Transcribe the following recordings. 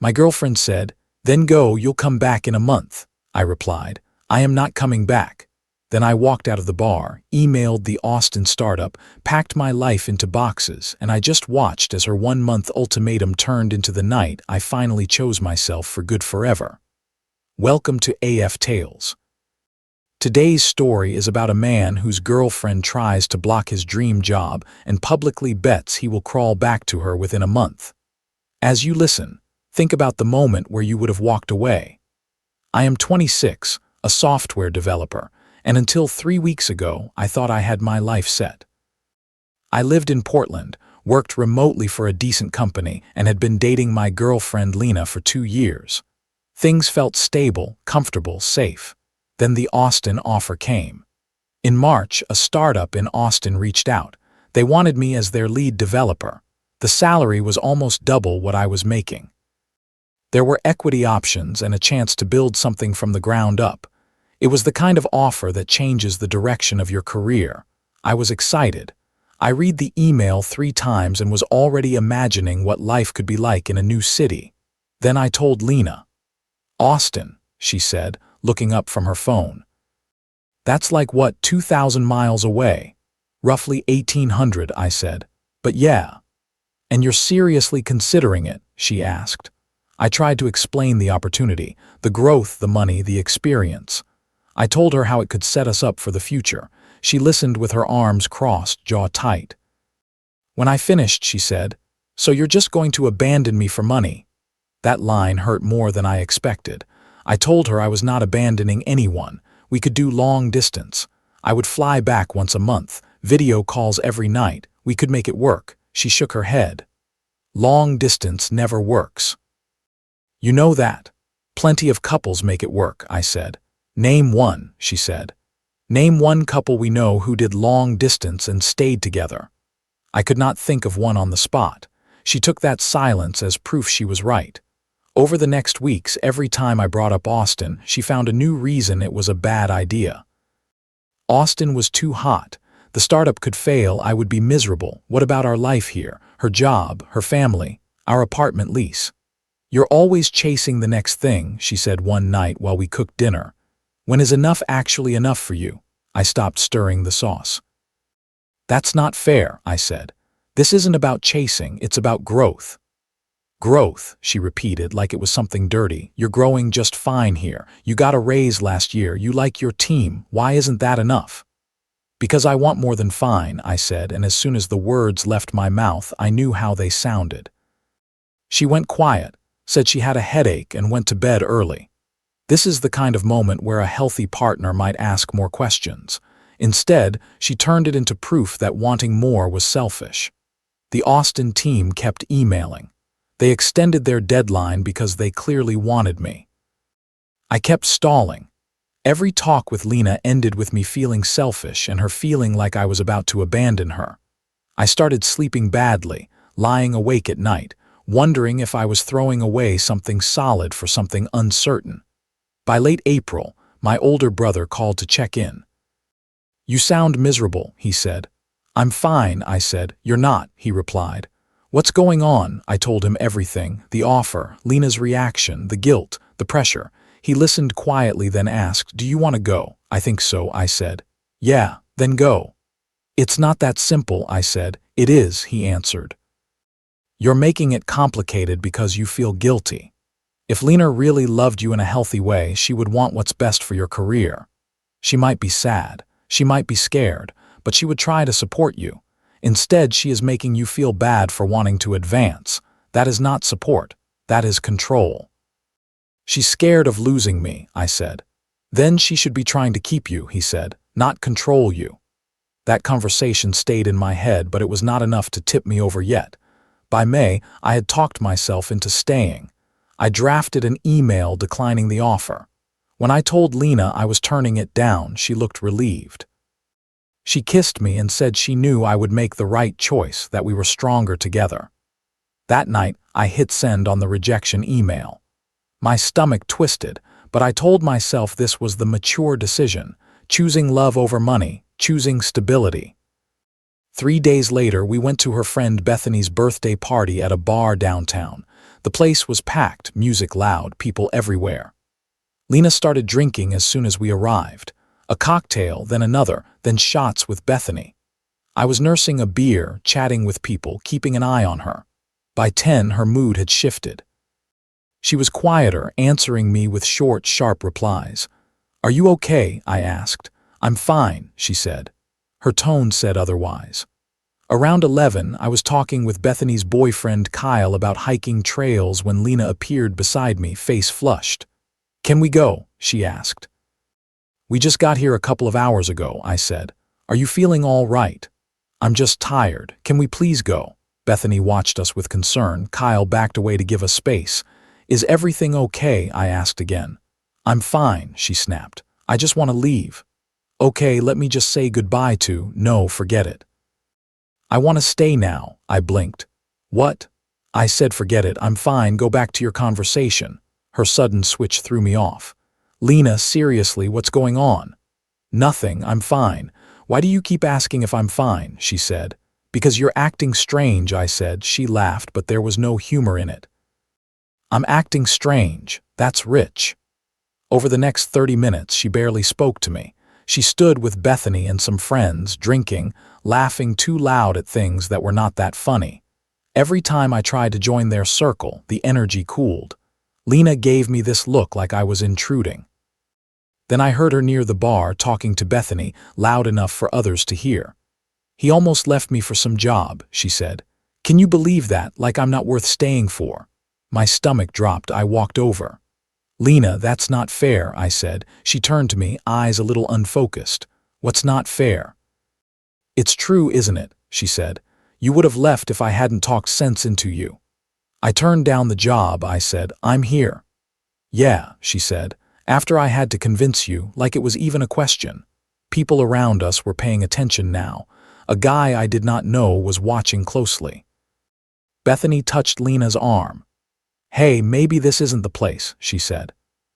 My girlfriend said, "Then go, you'll come back in a month." I replied, "I am not coming back." Then I walked out of the bar, emailed the Austin startup, packed my life into boxes, and I just watched as her 1-month ultimatum turned into the night I finally chose myself for good forever. Welcome to AF Tales. Today's story is about a man whose girlfriend tries to block his dream job and publicly bets he will crawl back to her within a month. As you listen, think about the moment where you would have walked away. I am 26, a software developer, and until 3 weeks ago, I thought I had my life set. I lived in Portland, worked remotely for a decent company, and had been dating my girlfriend Lena for 2 years. Things felt stable, comfortable, safe. Then the Austin offer came. In March, a startup in Austin reached out. They wanted me as their lead developer. The salary was almost double what I was making. There were equity options and a chance to build something from the ground up. It was the kind of offer that changes the direction of your career. I was excited. I read the email 3 times and was already imagining what life could be like in a new city. Then I told Lena. "Austin," she said, looking up from her phone. "That's like what, 2,000 miles away?" "Roughly 1,800, I said. "But yeah." "And you're seriously considering it?" she asked. I tried to explain the opportunity, the growth, the money, the experience. I told her how it could set us up for the future. She listened with her arms crossed, jaw tight. When I finished, she said, "So you're just going to abandon me for money?" That line hurt more than I expected. I told her I was not abandoning anyone. We could do long distance. I would fly back once a month, video calls every night. We could make it work. She shook her head. "Long distance never works." "You know that. Plenty of couples make it work," I said. "Name one," she said. "Name one couple we know who did long distance and stayed together." I could not think of one on the spot. She took that silence as proof she was right. Over the next weeks, every time I brought up Austin, she found a new reason it was a bad idea. Austin was too hot. The startup could fail, I would be miserable. What about our life here? Her job, her family, our apartment lease? "You're always chasing the next thing," she said one night while we cooked dinner. "When is enough actually enough for you?" I stopped stirring the sauce. "That's not fair," I said. "This isn't about chasing, it's about growth." "Growth," she repeated like it was something dirty. "You're growing just fine here. You got a raise last year. You like your team. Why isn't that enough?" "Because I want more than fine," I said, and as soon as the words left my mouth, I knew how they sounded. She went quiet, said she had a headache, and went to bed early. This is the kind of moment where a healthy partner might ask more questions. Instead, she turned it into proof that wanting more was selfish. The Austin team kept emailing. They extended their deadline because they clearly wanted me. I kept stalling. Every talk with Lena ended with me feeling selfish and her feeling like I was about to abandon her. I started sleeping badly, lying awake at night, wondering if I was throwing away something solid for something uncertain. By late April, my older brother called to check in. "You sound miserable," he said. "I'm fine," I said. "You're not," he replied. "What's going on?" I told him everything, the offer, Lena's reaction, the guilt, the pressure. He listened quietly, then asked, "Do you want to go?" "I think so," I said. "Yeah, then go." "It's not that simple," I said. "It is," he answered. "You're making it complicated because you feel guilty. If Lena really loved you in a healthy way, she would want what's best for your career. She might be sad, she might be scared, but she would try to support you. Instead, she is making you feel bad for wanting to advance. That is not support, that is control." "She's scared of losing me," I said. "Then she should be trying to keep you," he said, "not control you." That conversation stayed in my head, but it was not enough to tip me over yet. By May, I had talked myself into staying. I drafted an email declining the offer. When I told Lena I was turning it down, she looked relieved. She kissed me and said she knew I would make the right choice, that we were stronger together. That night, I hit send on the rejection email. My stomach twisted, but I told myself this was the mature decision, choosing love over money, choosing stability. 3 days later, we went to her friend Bethany's birthday party at a bar downtown. The place was packed, music loud, people everywhere. Lena started drinking as soon as we arrived. A cocktail, then another, then shots with Bethany. I was nursing a beer, chatting with people, keeping an eye on her. By 10, her mood had shifted. She was quieter, answering me with short, sharp replies. "Are you okay?" I asked. "I'm fine," she said. Her tone said otherwise. Around 11, I was talking with Bethany's boyfriend Kyle about hiking trails when Lena appeared beside me, face flushed. "Can we go?" she asked. "We just got here a couple of hours ago," I said. "Are you feeling all right?" "I'm just tired. Can we please go?" Bethany watched us with concern. Kyle backed away to give us space. "Is everything okay?" I asked again. "I'm fine," she snapped. "I just want to leave." "Okay, let me just say goodbye to—" "No, forget it." "I want to stay now," I blinked. "What?" I said, "Forget it, I'm fine, go back to your conversation." Her sudden switch threw me off. "Lena, seriously, what's going on?" "Nothing, I'm fine. Why do you keep asking if I'm fine?" she said. "Because you're acting strange," I said. She laughed, but there was no humor in it. "I'm acting strange. That's rich." Over the next 30 minutes, she barely spoke to me. She stood with Bethany and some friends, drinking, laughing too loud at things that were not that funny. Every time I tried to join their circle, the energy cooled. Lena gave me this look like I was intruding. Then I heard her near the bar talking to Bethany, loud enough for others to hear. "He almost left me for some job," she said. "Can you believe that, like I'm not worth staying for?" My stomach dropped. I walked over. "Lena, that's not fair," I said. She turned to me, eyes a little unfocused. "What's not fair?" "It's true, isn't it?" she said. "You would have left if I hadn't talked sense into you." "I turned down the job," I said. "I'm here." "Yeah," she said. "After I had to convince you, like it was even a question." People around us were paying attention now. A guy I did not know was watching closely. Bethany touched Lena's arm. "Hey, maybe this isn't the place," she said.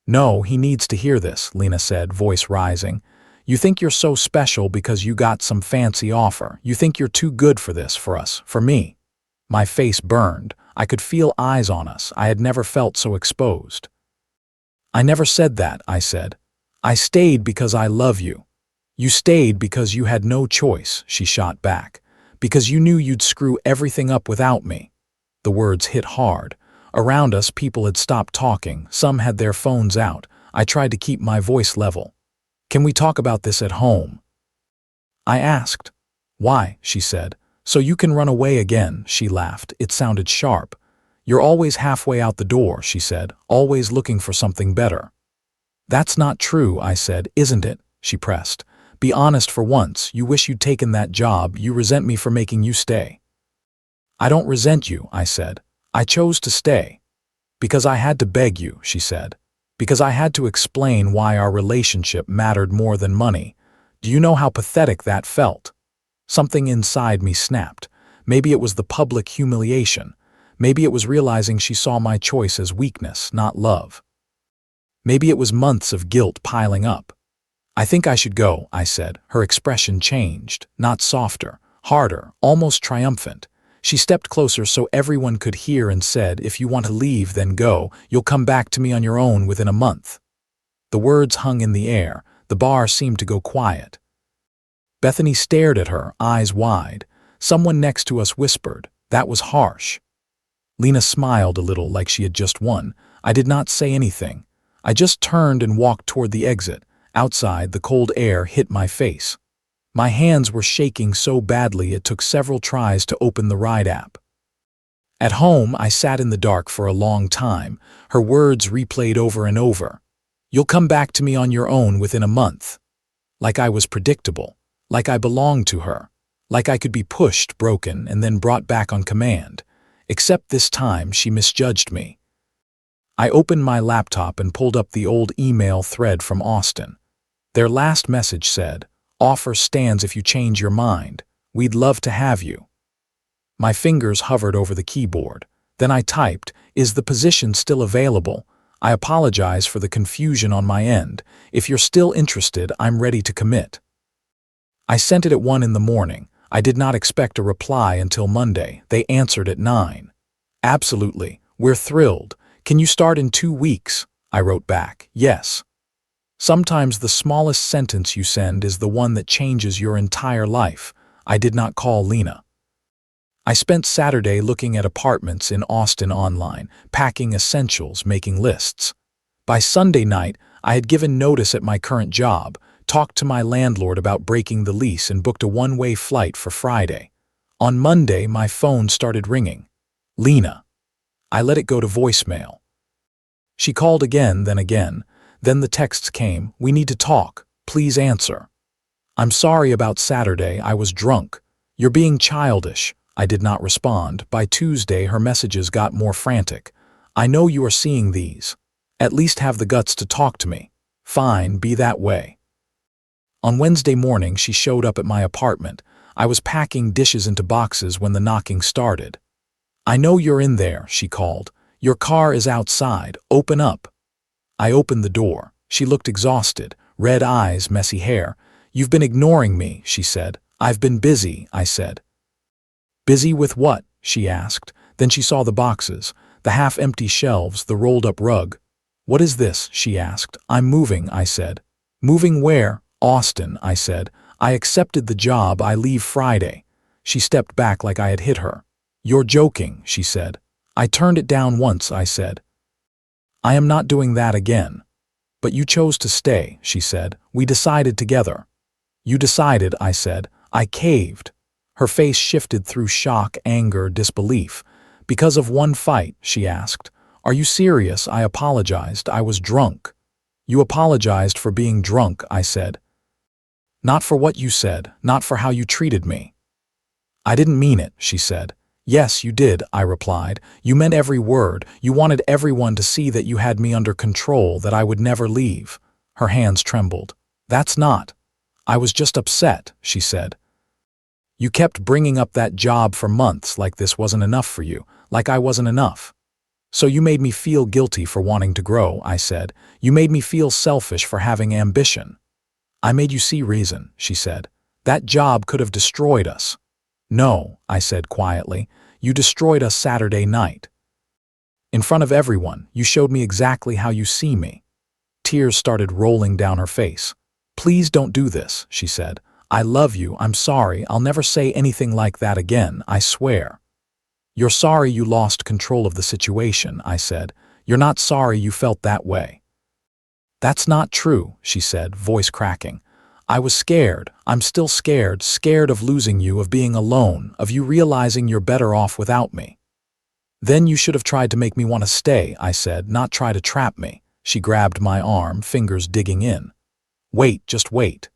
"No, he needs to hear this," Lena said, voice rising. "You think you're so special because you got some fancy offer. You think you're too good for this, for us, for me." My face burned. I could feel eyes on us. I had never felt so exposed. "I never said that," I said. "I stayed because I love you." "You stayed because you had no choice," she shot back. "Because you knew you'd screw everything up without me." The words hit hard. Around us, people had stopped talking. Some had their phones out. I tried to keep my voice level. "Can we talk about this at home?" I asked. "Why?" she said. "So you can run away again," she laughed. It sounded sharp. "You're always halfway out the door," she said, "always looking for something better." "That's not true," I said. "Isn't it?" she pressed. "Be honest for once. You wish you'd taken that job. You resent me for making you stay." "I don't resent you," I said. "I chose to stay." "Because I had to beg you," she said. "Because I had to explain why our relationship mattered more than money. Do you know how pathetic that felt?" Something inside me snapped. Maybe it was the public humiliation. Maybe it was realizing she saw my choice as weakness, not love. Maybe it was months of guilt piling up. "I think I should go," I said. Her expression changed, not softer, harder, almost triumphant. She stepped closer so everyone could hear and said, "If you want to leave, then go. You'll come back to me on your own within a month." The words hung in the air. The bar seemed to go quiet. Bethany stared at her, eyes wide. Someone next to us whispered, "That was harsh." Lena smiled a little like she had just won. I did not say anything. I just turned and walked toward the exit. Outside, the cold air hit my face. My hands were shaking so badly it took several tries to open the ride app. At home, I sat in the dark for a long time, her words replayed over and over. "You'll come back to me on your own within a month." Like I was predictable, like I belonged to her, like I could be pushed, broken, and then brought back on command. Except this time, she misjudged me. I opened my laptop and pulled up the old email thread from Austin. Their last message said, "Offer stands if you change your mind. We'd love to have you." My fingers hovered over the keyboard. Then I typed, "Is the position still available? I apologize for the confusion on my end. If you're still interested, I'm ready to commit." I sent it at 1 in the morning. I did not expect a reply until Monday. They answered at 9. Absolutely. We're thrilled. Can you start in 2 weeks? I wrote back, yes. Sometimes the smallest sentence you send is the one that changes your entire life. I did not call Lena. I spent Saturday looking at apartments in Austin online, packing essentials, making lists. By Sunday night, I had given notice at my current job, talked to my landlord about breaking the lease and booked a one-way flight for Friday. On Monday, my phone started ringing. Lena. I let it go to voicemail. She called again. Then the texts came, we need to talk, please answer. I'm sorry about Saturday, I was drunk. You're being childish. I did not respond. By Tuesday, her messages got more frantic. I know you are seeing these. At least have the guts to talk to me. Fine, be that way. On Wednesday morning, she showed up at my apartment. I was packing dishes into boxes when the knocking started. I know you're in there, she called. Your car is outside. Open up. I opened the door. She looked exhausted, red eyes, messy hair. You've been ignoring me, she said. I've been busy, I said. Busy with what? She asked. Then she saw the boxes, the half-empty shelves, the rolled-up rug. What is this? She asked. I'm moving, I said. Moving where? Austin, I said. I accepted the job. I leave Friday. She stepped back like I had hit her. You're joking, she said. I turned it down once, I said. I am not doing that again. But you chose to stay, she said. We decided together. You decided, I said. I caved. Her face shifted through shock, anger, disbelief. Because of one fight, she asked. Are you serious? I apologized. I was drunk. You apologized for being drunk, I said. Not for what you said, not for how you treated me. I didn't mean it, she said. Yes, you did, I replied. You meant every word. You wanted everyone to see that you had me under control, that I would never leave. Her hands trembled. That's not. I was just upset, she said. You kept bringing up that job for months like this wasn't enough for you, like I wasn't enough. So you made me feel guilty for wanting to grow, I said. You made me feel selfish for having ambition. I made you see reason, she said. That job could have destroyed us. No, I said quietly. You destroyed us Saturday night. In front of everyone, you showed me exactly how you see me. Tears started rolling down her face. Please don't do this, she said. I love you, I'm sorry, I'll never say anything like that again, I swear. You're sorry you lost control of the situation, I said. You're not sorry you felt that way. That's not true, she said, voice cracking. I was scared. I'm still scared, scared of losing you, of being alone, of you realizing you're better off without me. Then you should have tried to make me want to stay, I said, not try to trap me. She grabbed my arm, fingers digging in. Wait, just wait.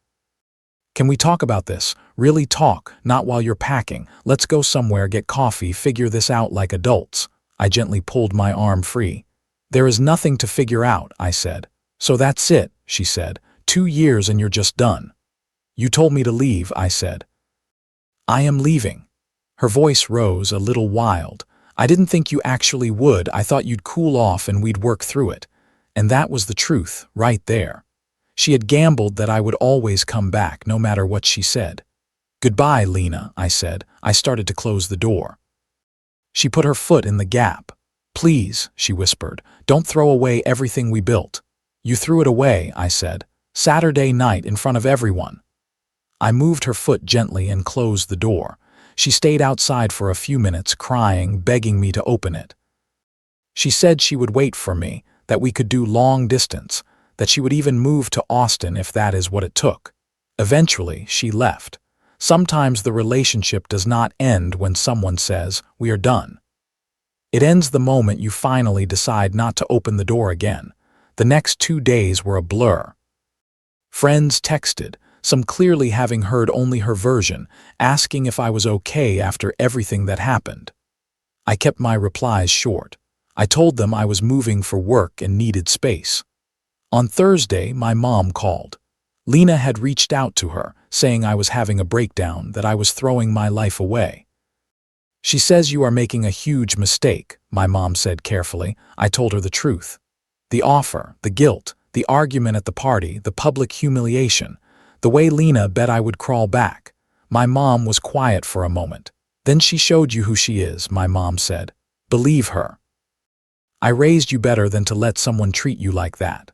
Can we talk about this? Really talk, not while you're packing. Let's go somewhere, get coffee, figure this out like adults. I gently pulled my arm free. There is nothing to figure out, I said. So that's it, she said. 2 years and you're just done. You told me to leave, I said. I am leaving. Her voice rose, a little wild. I didn't think you actually would. I thought you'd cool off and we'd work through it. And that was the truth, right there. She had gambled that I would always come back, no matter what she said. Goodbye, Lena, I said. I started to close the door. She put her foot in the gap. Please, she whispered, don't throw away everything we built. You threw it away, I said. Saturday night in front of everyone. I moved her foot gently and closed the door. She stayed outside for a few minutes, crying, begging me to open it. She said she would wait for me, that we could do long distance, that she would even move to Austin if that is what it took. Eventually, she left. Sometimes the relationship does not end when someone says, we are done. It ends the moment you finally decide not to open the door again. The next 2 days were a blur. Friends texted, some clearly having heard only her version, asking if I was okay after everything that happened. I kept my replies short. I told them I was moving for work and needed space. On Thursday, my mom called. Lena had reached out to her, saying I was having a breakdown, that I was throwing my life away. She says you are making a huge mistake, my mom said carefully. I told her the truth. The offer, the guilt, the argument at the party, the public humiliation, the way Lena bet I would crawl back. My mom was quiet for a moment. Then she showed you who she is, my mom said. Believe her. I raised you better than to let someone treat you like that.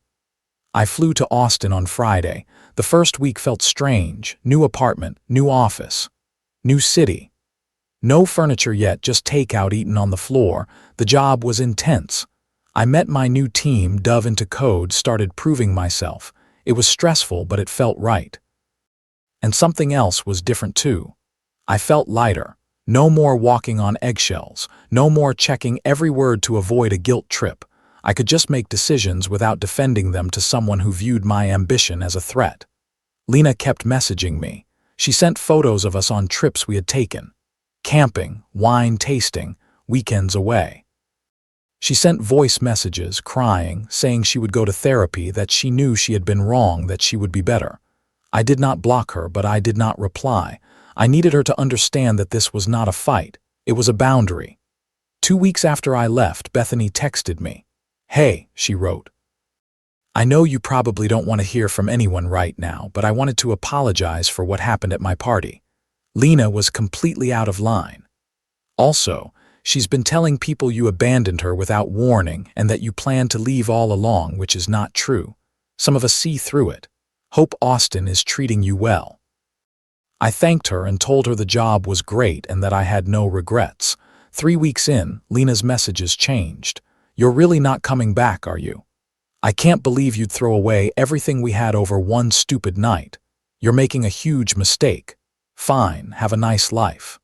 I flew to Austin on Friday. The first week felt strange. New apartment, new office, new city. No furniture yet, just takeout eaten on the floor. The job was intense. I met my new team, dove into code, started proving myself. It was stressful, but it felt right. And something else was different too. I felt lighter. No more walking on eggshells. No more checking every word to avoid a guilt trip. I could just make decisions without defending them to someone who viewed my ambition as a threat. Lena kept messaging me. She sent photos of us on trips we had taken. Camping, wine tasting, weekends away. She sent voice messages, crying, saying she would go to therapy, that she knew she had been wrong, that she would be better. I did not block her, but I did not reply. I needed her to understand that this was not a fight. It was a boundary. 2 weeks after I left, Bethany texted me. Hey, she wrote. I know you probably don't want to hear from anyone right now, but I wanted to apologize for what happened at my party. Lena was completely out of line. Also, she's been telling people you abandoned her without warning and that you planned to leave all along, which is not true. Some of us see through it. Hope Austin is treating you well. I thanked her and told her the job was great and that I had no regrets. 3 weeks in, Lena's messages changed. You're really not coming back, are you? I can't believe you'd throw away everything we had over one stupid night. You're making a huge mistake. Fine, have a nice life.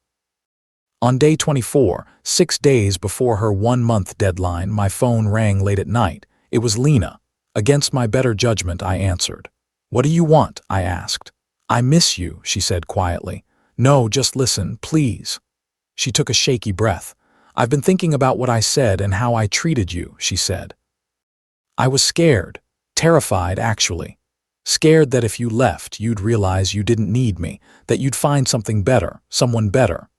On day 24, 6 days before her 1-month deadline, my phone rang late at night. It was Lena. Against my better judgment, I answered. What do you want? I asked. I miss you, she said quietly. No, just listen, please. She took a shaky breath. I've been thinking about what I said and how I treated you, she said. I was scared, terrified actually. Scared that if you left, you'd realize you didn't need me, that you'd find something better, someone better.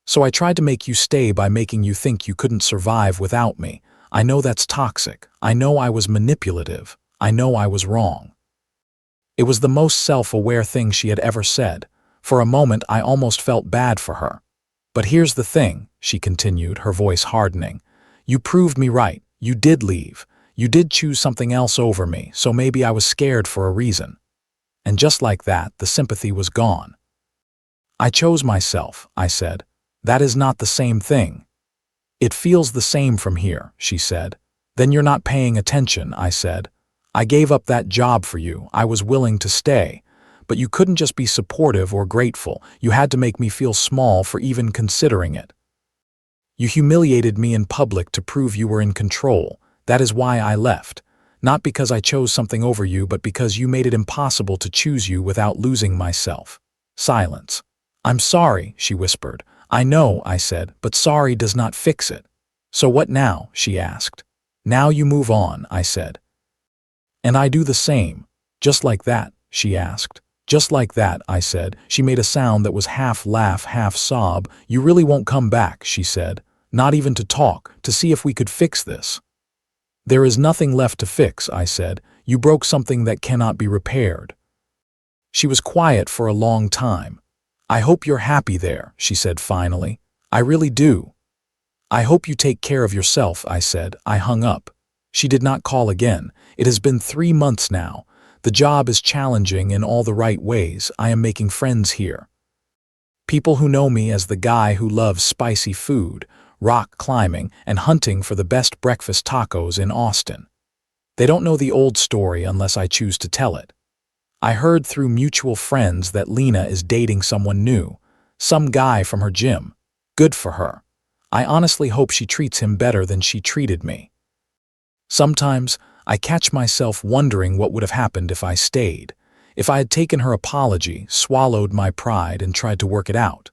So I tried to make you stay by making you think you couldn't survive without me. I know that's toxic. I know I was manipulative. I know I was wrong. It was the most self-aware thing she had ever said. For a moment, I almost felt bad for her. But here's the thing, she continued, her voice hardening. You proved me right. You did leave. You did choose something else over me, so maybe I was scared for a reason. And just like that, the sympathy was gone. I chose myself, I said. That is not the same thing. It feels the same from here, she said. Then you're not paying attention, I said. I gave up that job for you. I was willing to stay. But you couldn't just be supportive or grateful. You had to make me feel small for even considering it. You humiliated me in public to prove you were in control. That is why I left. Not because I chose something over you, but because you made it impossible to choose you without losing myself. Silence. I'm sorry, she whispered. I know, I said, but sorry does not fix it. So what now? She asked. Now you move on, I said. And I do the same. Just like that, she asked. Just like that, I said. She made a sound that was half laugh, half sob. You really won't come back, she said. Not even to talk, to see if we could fix this. There is nothing left to fix, I said. You broke something that cannot be repaired. She was quiet for a long time. I hope you're happy there, she said finally. I really do. I hope you take care of yourself, I said. I hung up. She did not call again. It has been 3 months now. The job is challenging in all the right ways. I am making friends here. People who know me as the guy who loves spicy food, rock climbing, and hunting for the best breakfast tacos in Austin. They don't know the old story unless I choose to tell it. I heard through mutual friends that Lena is dating someone new, some guy from her gym. Good for her. I honestly hope she treats him better than she treated me. Sometimes I catch myself wondering what would have happened if I stayed, if I had taken her apology, swallowed my pride, and tried to work it out.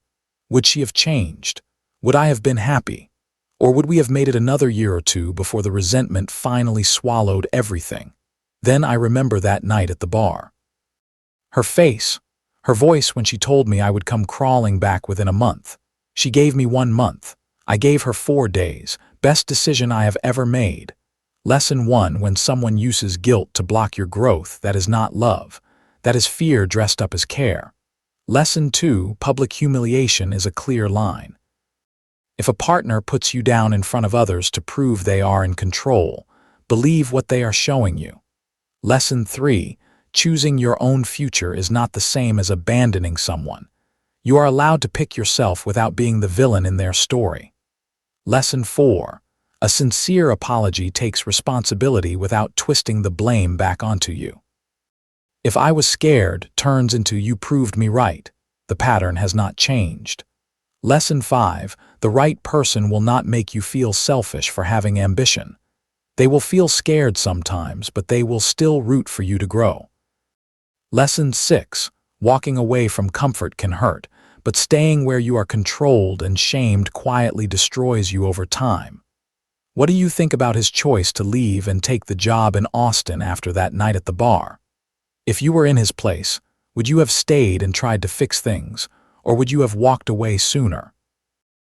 Would she have changed? Would I have been happy? Or would we have made it another year or two before the resentment finally swallowed everything? Then I remember that night at the bar. Her face, her voice when she told me I would come crawling back within a month. She gave me 1 month. I gave her 4 days. Best decision I have ever made. Lesson 1: when someone uses guilt to block your growth, that is not love. That is fear dressed up as care. Lesson 2, public humiliation is a clear line. If a partner puts you down in front of others to prove they are in control, believe what they are showing you. Lesson 3, choosing your own future is not the same as abandoning someone. You are allowed to pick yourself without being the villain in their story. Lesson 4, a sincere apology takes responsibility without twisting the blame back onto you. If I was scared turns into you proved me right. The pattern has not changed. Lesson 5, the right person will not make you feel selfish for having ambition. They will feel scared sometimes, but they will still root for you to grow. Lesson 6, walking away from comfort can hurt, but staying where you are controlled and shamed quietly destroys you over time. What do you think about his choice to leave and take the job in Austin after that night at the bar? If you were in his place, would you have stayed and tried to fix things, or would you have walked away sooner?